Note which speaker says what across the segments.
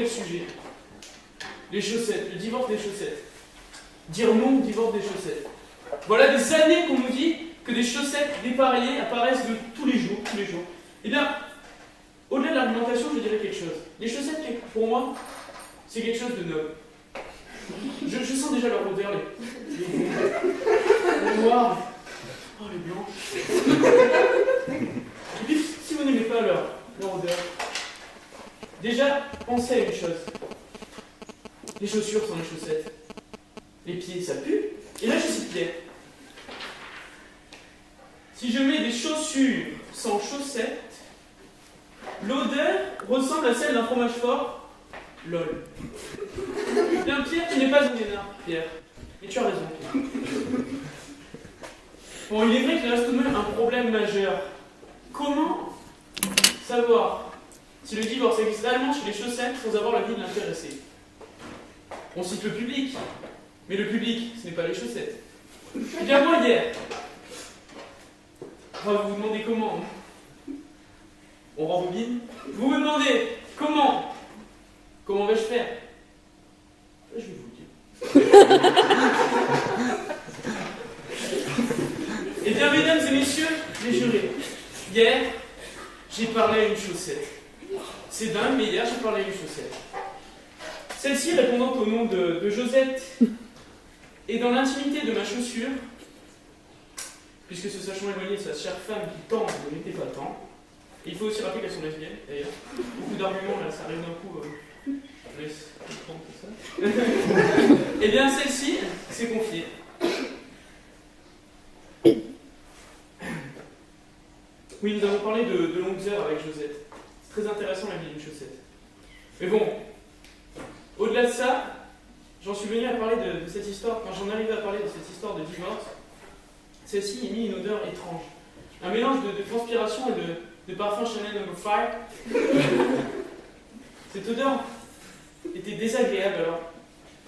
Speaker 1: le sujet. Les chaussettes, le divorce des chaussettes. Dire non au divorce des chaussettes. Voilà des années qu'on nous dit que des chaussettes dépareillées apparaissent tous les jours. Eh bien, au-delà de l'argumentation, je dirais quelque chose. Les chaussettes, pour moi, c'est quelque chose de noble. Je sens déjà leur odeur, les noirs, oh les blancs. Et puis, si vous n'aimez pas leur odeur, déjà, pensez à une chose. Les chaussures sont les chaussettes. Les pieds, ça pue. Et là, je cite Pierre. Si je mets des chaussures sans chaussettes, l'odeur ressemble à celle d'un fromage fort. Lol. Bien, Pierre, tu n'es pas un énarque, Pierre. Et tu as raison, Pierre. Bon, il est vrai qu'il reste tout de même un problème majeur. Comment savoir si le divorce existe réellement chez les chaussettes sans avoir l'avis de l'intéressé? On cite le public, mais le public, ce n'est pas les chaussettes. Eh bien, moi, hier, vous vous demandez comment. On rembobine. Vous vous demandez comment vais-je faire? Je vais vous le dire. Eh bien, mesdames et messieurs, les jurés, hier, j'ai parlé à une chaussette. C'est dingue, mais hier, j'ai parlé à une chaussette. Celle-ci, répondant au nom de Josette, est dans l'intimité de ma chaussure, puisque se sachant éloigné de sa chère femme qui tente ne n'était pas tant. Et il faut aussi rappeler qu'elles sont lesbiennes, d'ailleurs. Beaucoup d'arguments, là, ça arrive d'un coup. Je laisse comprendre tout ça. Eh bien, celle-ci s'est confiée. Oui, nous avons parlé de longues heures avec Josette. C'est très intéressant la vie d'une chaussette. Mais bon, au-delà de ça, j'en suis venu à parler de cette histoire. Quand j'en arrivais à parler de cette histoire de divorce, celle-ci émit une odeur étrange. Un mélange de transpiration et de parfum Chanel No. 5. Cette odeur était désagréable, alors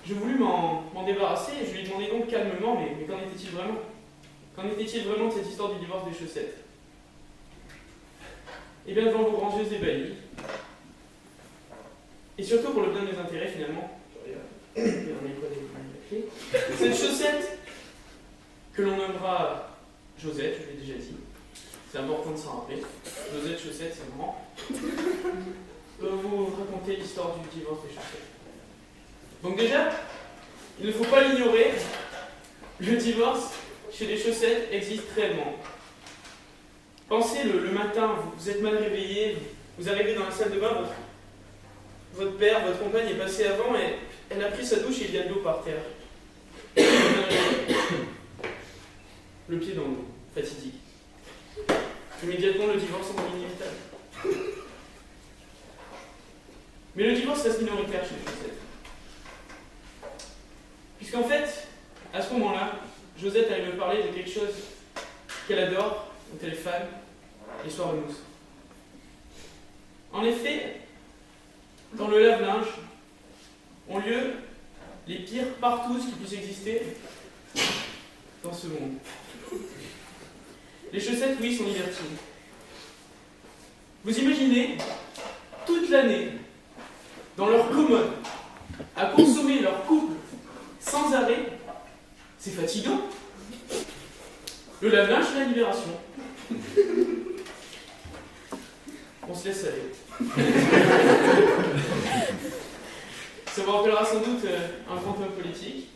Speaker 1: je voulus m'en débarrasser et je lui ai demandé donc calmement, mais qu'en était-il vraiment? Qu'en était-il vraiment de cette histoire du divorce des chaussettes? Et bien devant vos grands yeux ébahis, et surtout pour le bien de mes intérêts finalement, cette chaussette que l'on nommera Josette, je l'ai déjà dit, c'est important de s'en rappeler, Josette, chaussette, c'est marrant, vous raconter l'histoire du divorce des chaussettes. Donc déjà, il ne faut pas l'ignorer, le divorce chez les chaussettes existe réellement. Pensez le matin, vous êtes mal réveillé, vous arrivez dans la salle de bain, votre père, votre compagne est passée avant et elle a pris sa douche et il y a de l'eau par terre. Le pied dans l'eau, fatidique. Immédiatement, le divorce semble inévitable. Mais le divorce reste minoritaire chez les chaussettes. Puisqu'en fait, à ce moment-là, Josette allait me parler de quelque chose qu'elle adore, dont elle est fan, les soirs de mousse. En effet, dans le lave-linge ont lieu les pires partous qui puissent exister dans ce monde. Les chaussettes, oui, sont libertines. Vous imaginez, toute l'année, dans leur commode, à consommer leur couple sans arrêt, c'est fatigant. Le lave-linge, c'est la libération. On se laisse aller. Ça vous rappellera sans doute un grand homme politique.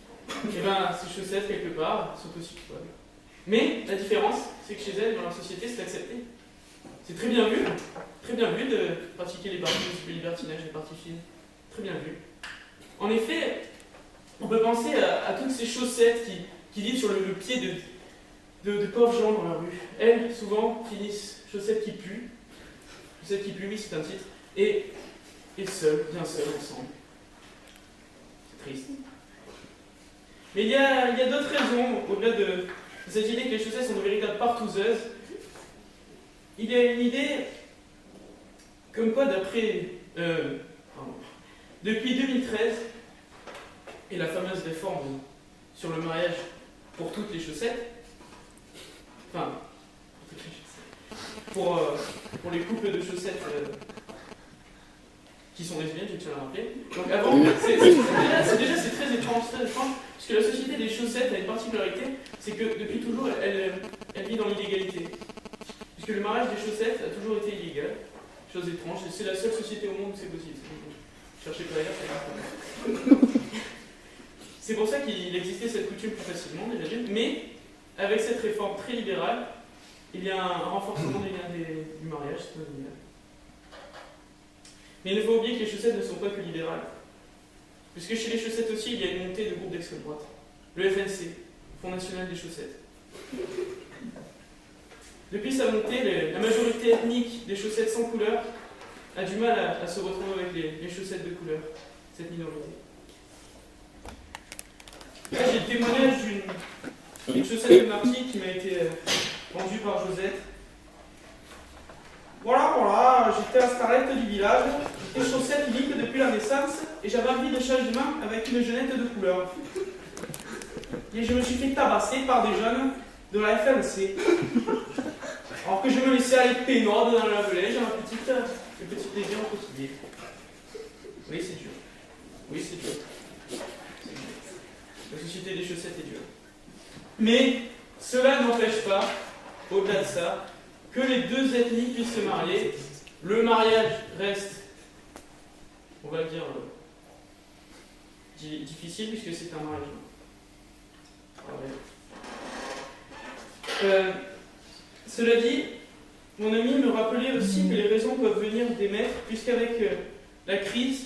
Speaker 1: Et bien, ces chaussettes, quelque part, sont aussi coupables. Mais la différence, c'est que chez elles, dans leur société, c'est accepté. C'est très bien vu de pratiquer les parties de libertinage, les parties fines. Très bien vu. En effet, on peut penser à toutes ces chaussettes qui vivent sur le pied de pauvres gens dans la rue. Elles, souvent, finissent chaussettes qui puent. Chaussettes qui puent, oui, c'est un titre. Et seules, bien seules, ensemble. C'est triste. Mais il y a d'autres raisons, au-delà de cette idée que les chaussettes sont de véritables partouzeuses. Il y a une idée comme quoi, depuis 2013, et la fameuse réforme sur le mariage pour toutes les chaussettes, enfin, pour les couples de chaussettes qui sont lesbiennes, je tiens à le rappeler. Donc avant, c'est très étrange, parce que la société des chaussettes a une particularité, c'est que depuis toujours, elle vit dans l'illégalité. Puisque le mariage des chaussettes a toujours été illégal, chose étrange, et c'est la seule société au monde où c'est possible. Cherchez pas ailleurs, c'est c'est pour ça qu'il existait cette coutume plus facilement, déjà d'une, mais avec cette réforme très libérale, il y a un renforcement du lien du mariage, c'est pas libéral. Mais il ne faut oublier que les chaussettes ne sont pas que libérales. Puisque chez les chaussettes aussi, il y a une montée de groupes d'extrême droite. Le FNC, Front National des Chaussettes. Depuis sa montée, la majorité ethnique des chaussettes sans couleur a du mal à se retrouver avec les chaussettes de couleur, cette minorité. Là, j'ai le témoignage d'une chaussette de Marty qui m'a été vendue par Josette. Voilà, j'étais à Starlette du village, j'étais chaussette unique depuis la naissance et j'avais envie de changement avec une jeunette de couleur. Et je me suis fait tabasser par des jeunes de la FNC. Alors que je me laissais aller pénorde dans la velay, j'ai le petit plaisir au quotidien. Oui, c'est dur. Oui, c'est dur. La société des chaussettes est dure. Mais cela n'empêche pas, au-delà de ça, que les deux ethnies puissent se marier. Le mariage reste, on va dire, difficile puisque c'est un mariage. Cela dit, mon ami me rappelait aussi que les raisons peuvent venir des maîtres, puisqu'avec la crise,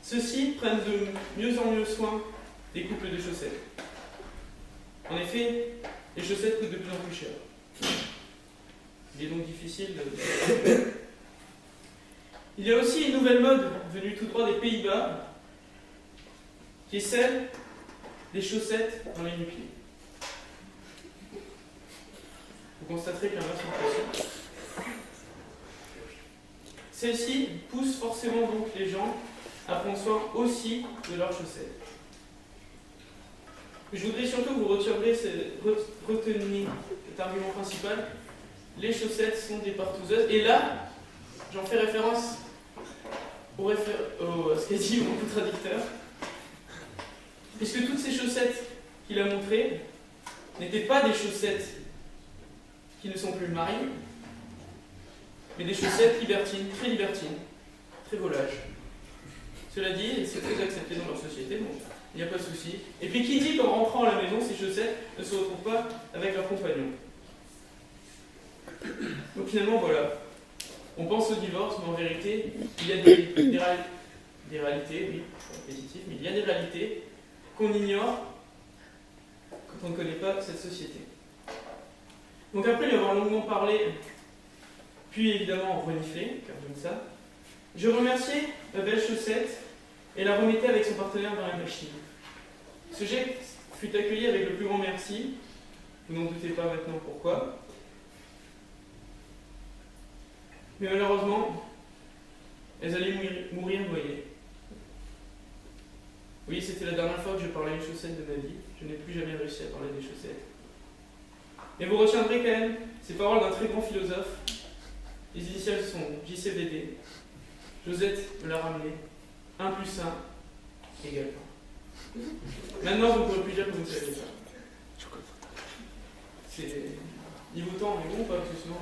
Speaker 1: ceux-ci prennent de mieux en mieux soin des couples de chaussettes. En effet, les chaussettes coûtent de plus en plus cher. Il est donc difficile de... Il y a aussi une nouvelle mode venue tout droit des Pays-Bas, qui est celle des chaussettes dans les nu-pieds. Vous constaterez qu'il y en a sur le passé. Celle-ci pousse forcément donc les gens à prendre soin aussi de leurs chaussettes. Je voudrais surtout que vous reteniez cet argument principal. Les chaussettes sont des partouzeuses. Et là, j'en fais référence à ce qu'a dit mon contradicteur. Puisque toutes ces chaussettes qu'il a montrées n'étaient pas des chaussettes qui ne sont plus mariées, mais des chaussettes libertines, très volages. Cela dit, c'est très accepté dans leur société, donc il n'y a pas de souci. Et puis qui dit qu'en rentrant à la maison, ces chaussettes ne se retrouvent pas avec leur compagnon. Donc finalement, voilà. On pense au divorce, mais en vérité, il y a des réalités, oui, répétitif, mais il y a des réalités qu'on ignore quand on ne connaît pas cette société. Donc après lui avoir longuement parlé, puis évidemment reniflé, car j'aime ça, je remerciais la belle chaussette et la remettais avec son partenaire dans la machine. Ce geste fut accueilli avec le plus grand merci, vous n'en doutez pas maintenant pourquoi. Mais malheureusement, elles allaient mourir noyées. Oui, c'était la dernière fois que je parlais une chaussette de ma vie. Je n'ai plus jamais réussi à parler des chaussettes. Mais vous retiendrez quand même ces paroles d'un très grand philosophe. Les initiales sont JCVD. Josette me l'a ramené. 1 plus 1 égale 1. Maintenant, vous ne pourrez plus dire que vous ne savez pas. C'est... Niveau temps, on est bon ou pas? Parce que sinon...